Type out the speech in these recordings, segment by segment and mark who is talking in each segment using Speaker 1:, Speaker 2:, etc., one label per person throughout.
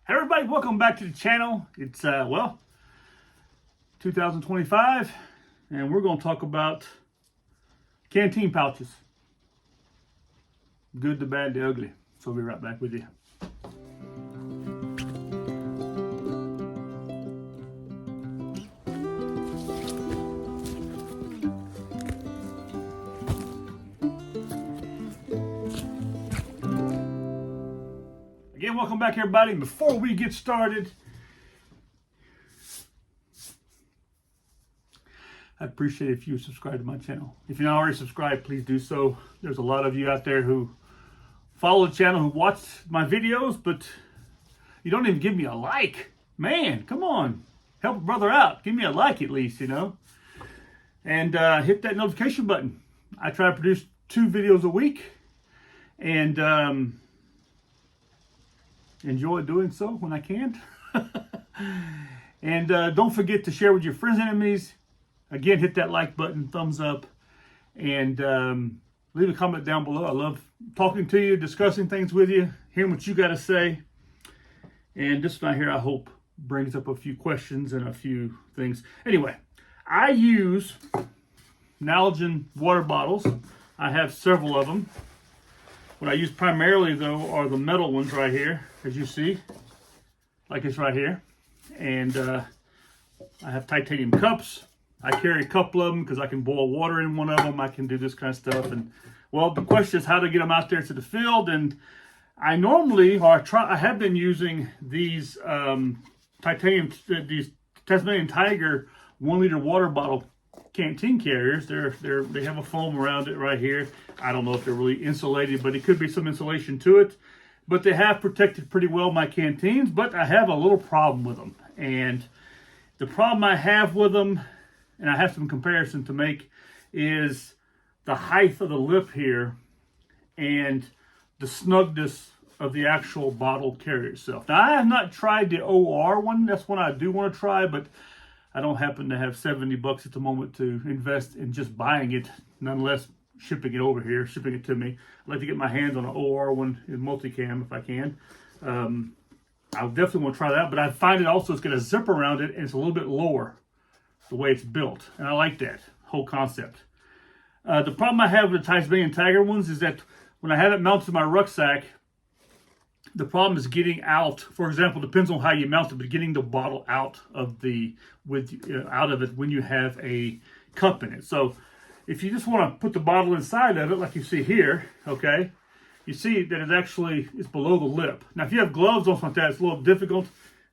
Speaker 1: Hey everybody, welcome back to the channel. It's 2025, and we're going to talk about canteen pouches. Good, the bad, the ugly. So we'll be right back with you. Again, welcome back everybody. Before we get started, I'd appreciate it if you subscribe to my channel. If you're not already subscribed, please do so. There's a lot of you out there who follow the channel, who watch my videos, but you don't even give me a like. Man, come on. Help a brother out. Give me a like at least, you know. And hit that notification button. I try to produce 2 videos a week. And enjoy doing so when I can. And don't forget to share with your friends and enemies. Again, hit that like button, thumbs up, and leave a comment down below. I love talking to you, discussing things with you, hearing what you got to say. And this one here, I hope, brings up a few questions and a few things. Anyway, I use Nalgene water bottles. I have several of them. What I use primarily, though, are the metal ones right here, as you see, like it's right here. And I have titanium cups. I carry a couple of them because I can boil water in one of them. I can do this kind of stuff. And, well, the question is how to get them out there to the field. And I normally, I have been using these these Tasmanian Tiger 1-liter water bottle canteen carriers. They have a foam around it right here. I don't know if they're really insulated, but it could be some insulation to it. But they have protected pretty well my canteens, but I have a little problem with them. And the problem I have with them, and I have some comparison to make, is the height of the lip here and the snugness of the actual bottle carrier itself. Now, I have not tried the OR one. That's one I do want to try, but I don't happen to have $70 at the moment to invest in just buying it, nonetheless shipping it over here, shipping it to me. I'd like to get my hands on an OR one in multicam if I can. I definitely want to try that, but I find it also it's got a zip around it and it's a little bit lower the way it's built. And I like that whole concept. The problem I have with the Tasmanian Tiger ones is that when I have it mounted to my rucksack, the problem is getting out. For example, depends on how you mount it, but getting the bottle out of out of it when you have a cup in it. So if you just want to put the bottle inside of it, like you see here, okay, you see that it actually is below the lip. Now, if you have gloves on something like that, it's a little difficult.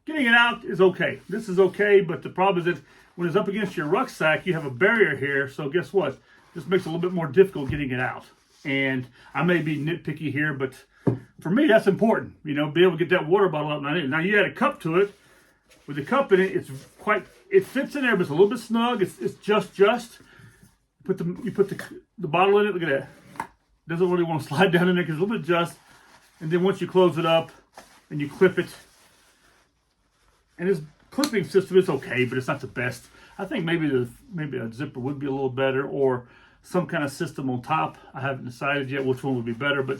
Speaker 1: Getting it out is okay. This is okay, but the problem is that when it's up against your rucksack, you have a barrier here. So guess what? This makes it a little bit more difficult getting it out. And I may be nitpicky here, but for me, that's important. You know, be able to get that water bottle out. Now you add a cup to it. With the cup in it, it fits in there, but it's a little bit snug. It's just. You put the bottle in it. Look at that. Doesn't really want to slide down in there because it's a little bit just. And then once you close it up and you clip it, and this clipping system is okay, but it's not the best. I think maybe a zipper would be a little better, or some kind of system on top. I haven't decided yet which one would be better, but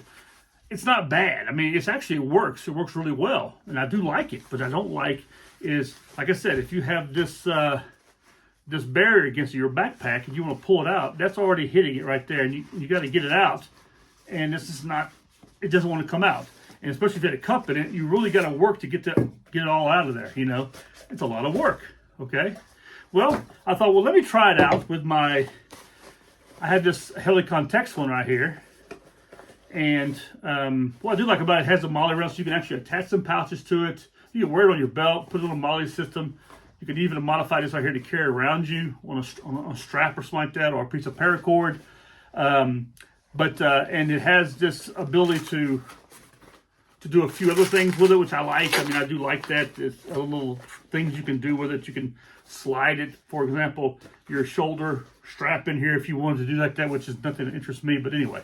Speaker 1: it's not bad. I mean, it actually works. It works really well, and I do like it. But I don't like is, like I said, if you have this this barrier against your backpack and you want to pull it out, that's already hitting it right there, and you got to get it out. And this is not. It doesn't want to come out, and especially if you had a cup in it, you really got to work to get it all out of there. You know, it's a lot of work. Okay. Well, I thought, well, let me try it out with my. I have this Helicon text one right here. And what I do like about it, has a MOLLE around, so you can actually attach some pouches to it. You can wear it on your belt, put it on a MOLLE system. You can even modify this right here to carry around you on a strap or something like that, or a piece of paracord. And it has this ability to do a few other things with it, which I like. I mean, I do like that. There's little things you can do with it. You can slide it, for example, your shoulder strap in here if you wanted to do like that, which is nothing that interests me. But anyway,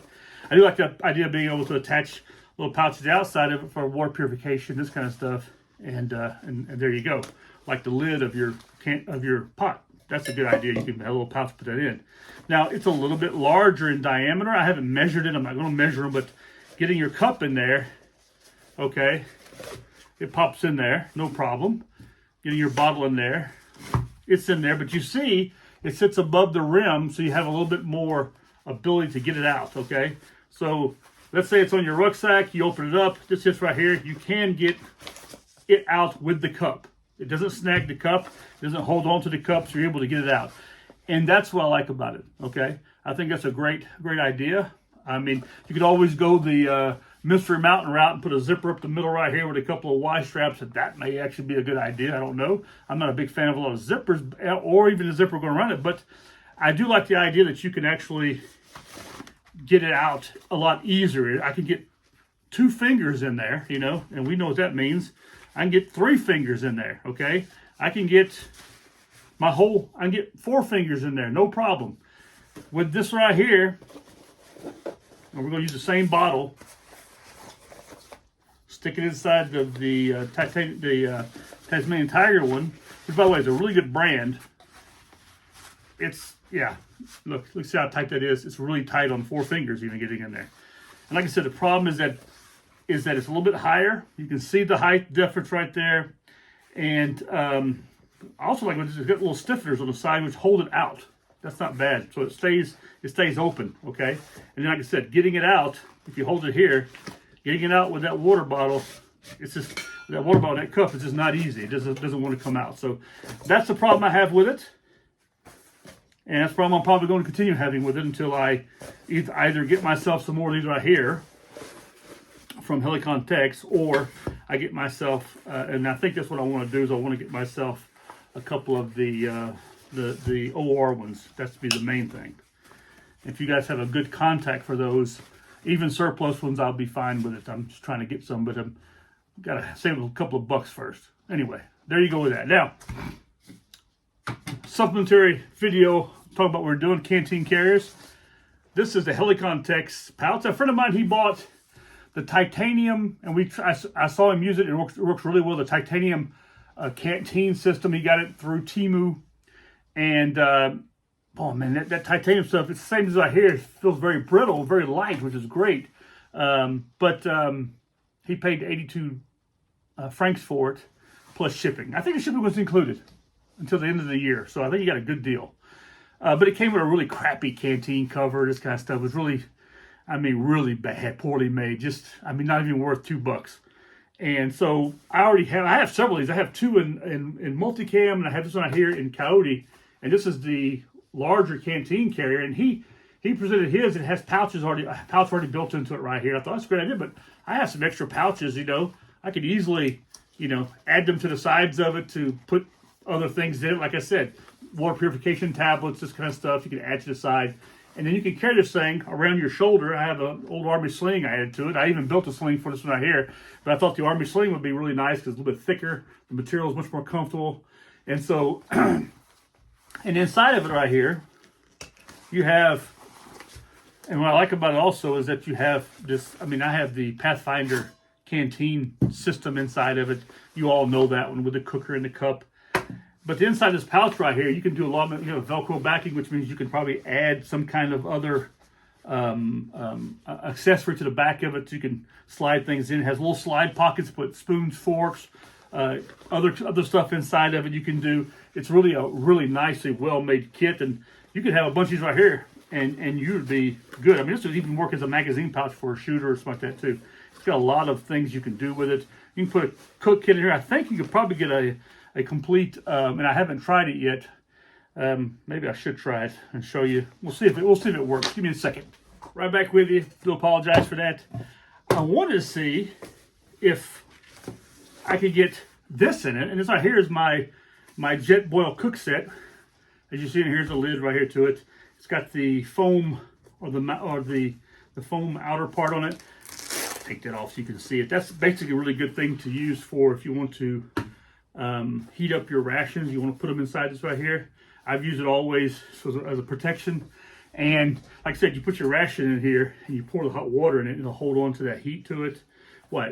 Speaker 1: I do like the idea of being able to attach little pouches outside of it for water purification, this kind of stuff. And there you go, like the lid of your pot. That's a good idea. You can have a little pouch to put that in. Now, it's a little bit larger in diameter. I haven't measured it. I'm not going to measure them, but getting your cup in there, okay, it pops in there, no problem. Getting your bottle in there, it's in there, but you see it sits above the rim, so you have a little bit more ability to get it out, okay? So let's say it's on your rucksack, you open it up, this sits right here, you can get it out with the cup. It doesn't snag the cup, it doesn't hold on to the cup, so you're able to get it out. And that's what I like about it, okay? I think that's a great idea. I mean, you could always go the Mystery Mountain route and put a zipper up the middle right here with a couple of Y straps. That may actually be a good idea. I don't know. I'm not a big fan of a lot of zippers or even a zipper going around it, but I do like the idea that you can actually get it out a lot easier. I can get 2 fingers in there, you know, and we know what that means. I can get 3 fingers in there, okay? I can get 4 fingers in there, no problem. With this right here, and we're going to use the same bottle, stick it inside of the Tasmanian Tiger one, which by the way is a really good brand. It's, yeah, look see how tight that is. It's really tight on 4 fingers even getting in there. And like I said, the problem is that it's a little bit higher. You can see the height difference right there. And I also like when it's got little stiffeners on the side which hold it out. That's not bad. So it stays open, okay? And then like I said, getting it out, if you hold it here, getting it out with that water bottle, it's just, that water bottle, that cup is just not easy. It doesn't want to come out. So that's the problem I have with it. And that's the problem I'm probably going to continue having with it until I either get myself some more of these right here from Helicon Tex, or I get myself, and I think that's what I want to do, is I want to get myself a couple of the OR ones. That's to be the main thing. If you guys have a good contact for those, even surplus ones, I'll be fine with it. I'm just trying to get some, but I'm gotta save a couple of bucks first. Anyway, there you go with that. Now, supplementary video talking about what we're doing, canteen carriers. This is the Helicon Tex pouch. A friend of mine, he bought the titanium, and I saw him use it. It works really well. The titanium canteen system. He got it through Temu, and oh man, that titanium stuff, it's the same as I hear. It feels very brittle, very light, which is great. But he paid 82 francs for it, plus shipping. I think the shipping was included until the end of the year, so I think he got a good deal. But it came with a really crappy canteen cover. This kind of stuff was really, I mean, really bad, poorly made. Just, I mean, not even worth $2. And so I have several of these. I have 2 in multicam, and I have this one here in Coyote. And this is the larger canteen carrier. And he presented his. It has pouches already, a pouch already built into it right here. I thought that's a great idea, but I have some extra pouches. You know, I could easily, you know, add them to the sides of it to put other things in it. Like I said, water purification tablets, this kind of stuff. You can add to the side. And then you can carry this thing around your shoulder. I have an old Army sling I added to it. I even built a sling for this one right here. But I thought the Army sling would be really nice because it's a little bit thicker. The material is much more comfortable. And so, and inside of it right here, you have, and what I like about it also is that you have this, I mean, I have the Pathfinder canteen system inside of it. You all know that one with the cooker and the cup. But the inside of this pouch right here, you can do a lot of, you know, Velcro backing, which means you can probably add some kind of other accessory to the back of it. So you can slide things in. It has little slide pockets, put spoons, forks, other stuff inside of it you can do. It's really a really nicely well-made kit, and you could have a bunch of these right here, and you would be good. I mean, this would even work as a magazine pouch for a shooter or something like that too. It's got a lot of things you can do with it. You can put a cook kit in here. I think you could probably get a complete, and I haven't tried it yet. Maybe I should try it and show you. We'll see if it works. Give me a second. Right back with you. Do apologize for that. I wanted to see if I could get this in it, and this right here is my Jetboil Cook Set. As you see, here's the lid right here to it. It's got the foam or the foam outer part on it. Take that off so you can see it. That's basically a really good thing to use for if you want to heat up your rations. You want to put them inside this right here. I've used it always as a protection. And like I said, you put your ration in here and you pour the hot water in it, and it'll hold on to that heat to it while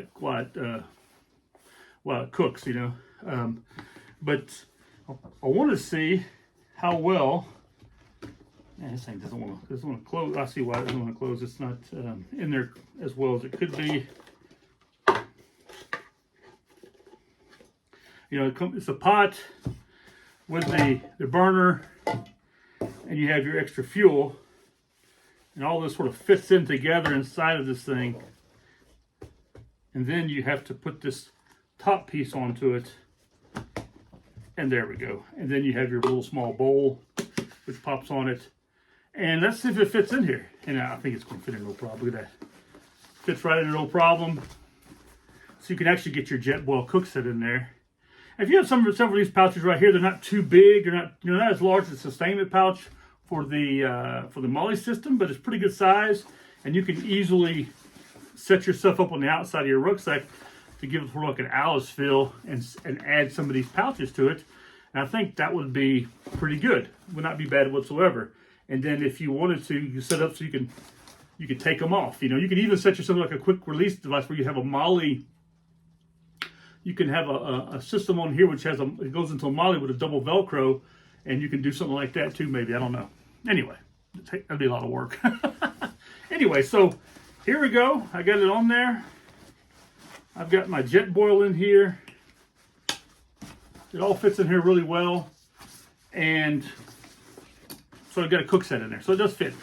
Speaker 1: it cooks, you know. But I want to see how well. Man, this thing doesn't want to close. I see why it doesn't want to close. It's not in there as well as it could be. You know, it's a pot with the burner, and you have your extra fuel, and all this sort of fits in together inside of this thing. And then you have to put this top piece onto it, and there we go. And then you have your little small bowl, which pops on it. And let's see if it fits in here. And I think it's going to fit in no problem. Look at that. Fits right in, no problem. So you can actually get your Jetboil Cook Set in there. If you have several of these pouches right here, they're not too big. They're not, you know, not as large as the sustainment pouch for the MOLLE system, but it's pretty good size. And you can easily set yourself up on the outside of your rucksack to give it like an Alice feel and add some of these pouches to it. And I think that would be pretty good. Would not be bad whatsoever. And then if you wanted to, you can set up so you can take them off. You know, you can even set yourself like a quick release device where you have a MOLLE. You can have a system on here which has it goes into a MOLLE with a double Velcro, and you can do something like that too. Maybe, I don't know. Anyway, that'd be a lot of work. Anyway, so here we go. I got it on there. I've got my Jetboil in here. It all fits in here really well, and so I've got a cook set in there, so it does fit.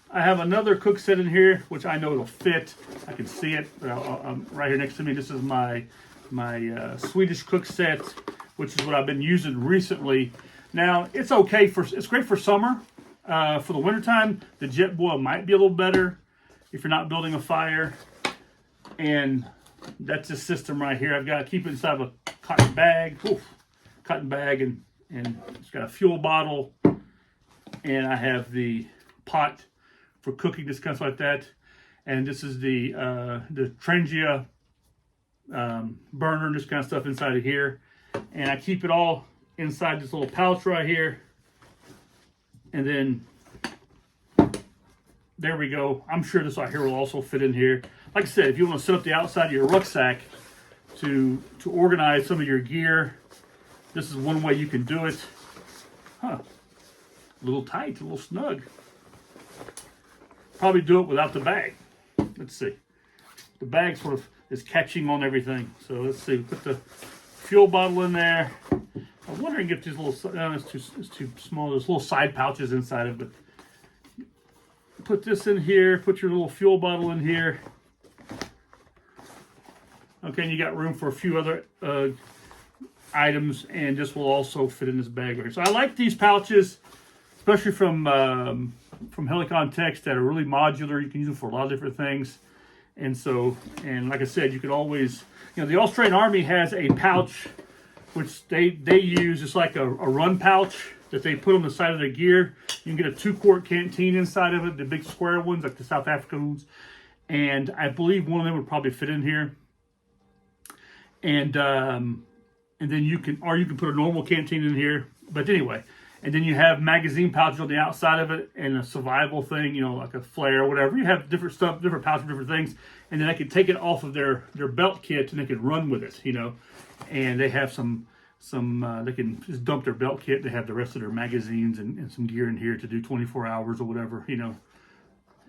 Speaker 1: I have another cook set in here, which I know it'll fit. I can see it right here next to me. This is my Swedish cook set, which is what I've been using recently. Now, it's okay it's great for summer. For the wintertime, the Jetboil might be a little better if you're not building a fire. And that's this system right here. I've got to keep it inside of a cotton bag. Oof, cotton bag, and it's got a fuel bottle. And I have the pot for cooking, this kind of stuff like that. And this is the Trengia burner and this kind of stuff inside of here. And I keep it all inside this little pouch right here. And then there we go. I'm sure this right here will also fit in here. Like I said, if you want to set up the outside of your rucksack to organize some of your gear, this is one way you can do it. Huh. A little tight, a little snug. Probably do it without the bag. Let's see. The bag sort of is catching on everything. So let's see. Put the fuel bottle in there. I'm wondering if these little, no, it's too small. There's little side pouches inside of it. Put this in here. Put your little fuel bottle in here. Okay, and you got room for a few other items, and this will also fit in this bag right here. So I like these pouches, especially from Helicon Techs, that are really modular. You can use them for a lot of different things. And so, and like I said, you could always, you know, the Australian Army has a pouch which they use. It's like a run pouch that they put on the side of their gear. You can get a 2-quart canteen inside of it, the big square ones, like the South African ones. And I believe one of them would probably fit in here. And then you can put a normal canteen in here. But anyway, and then you have magazine pouches on the outside of it, and a survival thing, you know, like a flare or whatever. You have different stuff, different pouches, different things. And then I can take it off of their belt kit, and they can run with it, you know. And they have some they can just dump their belt kit. They have the rest of their magazines and some gear in here to do 24 hours or whatever, you know.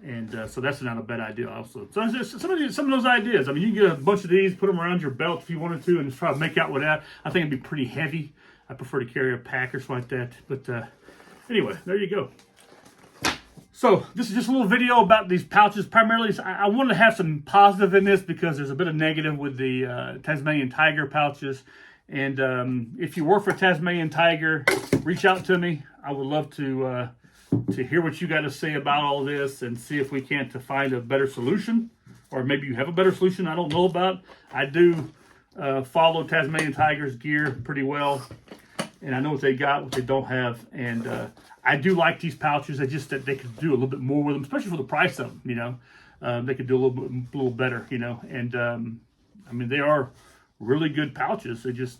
Speaker 1: And so that's not a bad idea also. So some of those ideas. I mean, you can get a bunch of these, put them around your belt if you wanted to, and just try to make out with that. I think it'd be pretty heavy. I prefer to carry a pack or something like that. But anyway, there you go. So this is just a little video about these pouches. Primarily, I wanted to have some positive in this because there's a bit of negative with the Tasmanian Tiger pouches. And if you work for Tasmanian Tiger, reach out to me. I would love to hear what you got to say about all this and see if we can't find a better solution. Or maybe you have a better solution I don't know about. I do follow Tasmanian Tiger's gear pretty well. And I know what they got, what they don't have. And I do like these pouches. I just that they could do a little bit more with them, especially for the price of them, you know. They could do a little better, you know. And I mean, they are really good pouches. They're just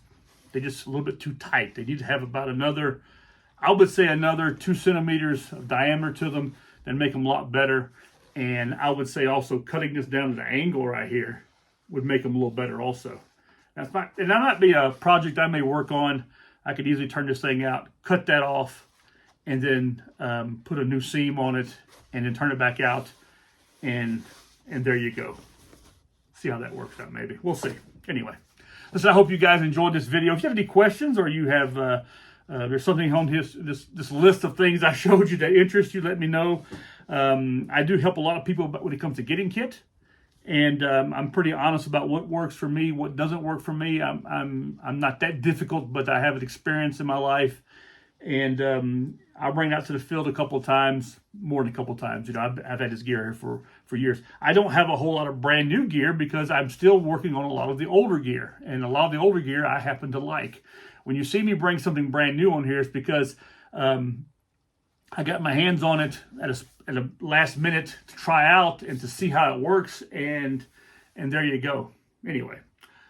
Speaker 1: a little bit too tight. They need to have about another, I would say another 2 centimeters of diameter to them, and make them a lot better. And I would say also cutting this down to the angle right here would make them a little better also. That might be a project I may work on. I could easily turn this thing out, cut that off, and then put a new seam on it, and then turn it back out, and there you go. See how that works out, maybe. We'll see. Anyway, Listen, I hope you guys enjoyed this video. If you have any questions or you have there's something on this list of things I showed you that interest you, let me know. I do help a lot of people when it comes to getting kit, and I'm pretty honest about what works for me, what doesn't work for me. I'm not that difficult, but I have an experience in my life, and I bring that to the field a couple of times, more than a couple of times. You know, I've had this gear here for years. I don't have a whole lot of brand new gear because I'm still working on a lot of the older gear, and a lot of the older gear I happen to like. When you see me bring something brand new on here, it's because I got my hands on it at a last minute to try out and to see how it works, and there you go. Anyway,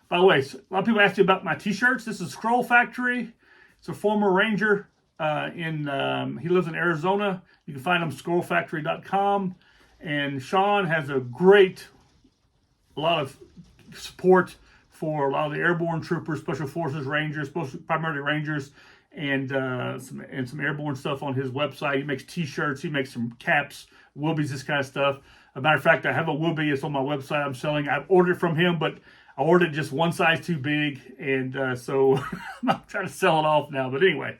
Speaker 1: by the way, a lot of people ask you about my t-shirts. This is Scroll Factory. It's a former Ranger. He lives in Arizona. You can find him scrollfactory.com. And Sean has a lot of support for a lot of the airborne troopers, special forces, Rangers, primarily Rangers, and some airborne stuff on his website. He makes t-shirts, he makes some caps, woobies, this kind of stuff. As a matter of fact, I have a woobie. It's on my website. I'm selling. I've ordered from him, but I ordered just one size too big, and so I'm trying to sell it off now. But anyway,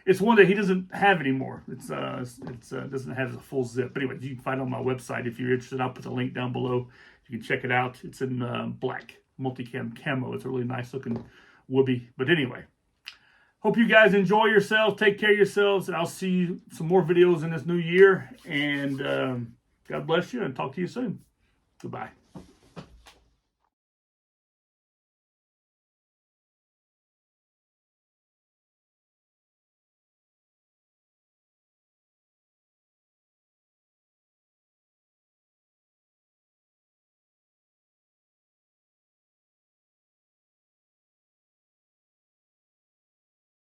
Speaker 1: it's one that he doesn't have anymore. It doesn't have a full zip. But anyway, you can find it on my website if you're interested. I'll put the link down below. You can check it out. It's in black multicam camo. It's a really nice looking woobie. But anyway, hope you guys enjoy yourselves. Take care of yourselves, and I'll see some more videos in this new year. And God bless you, and talk to you soon. Goodbye.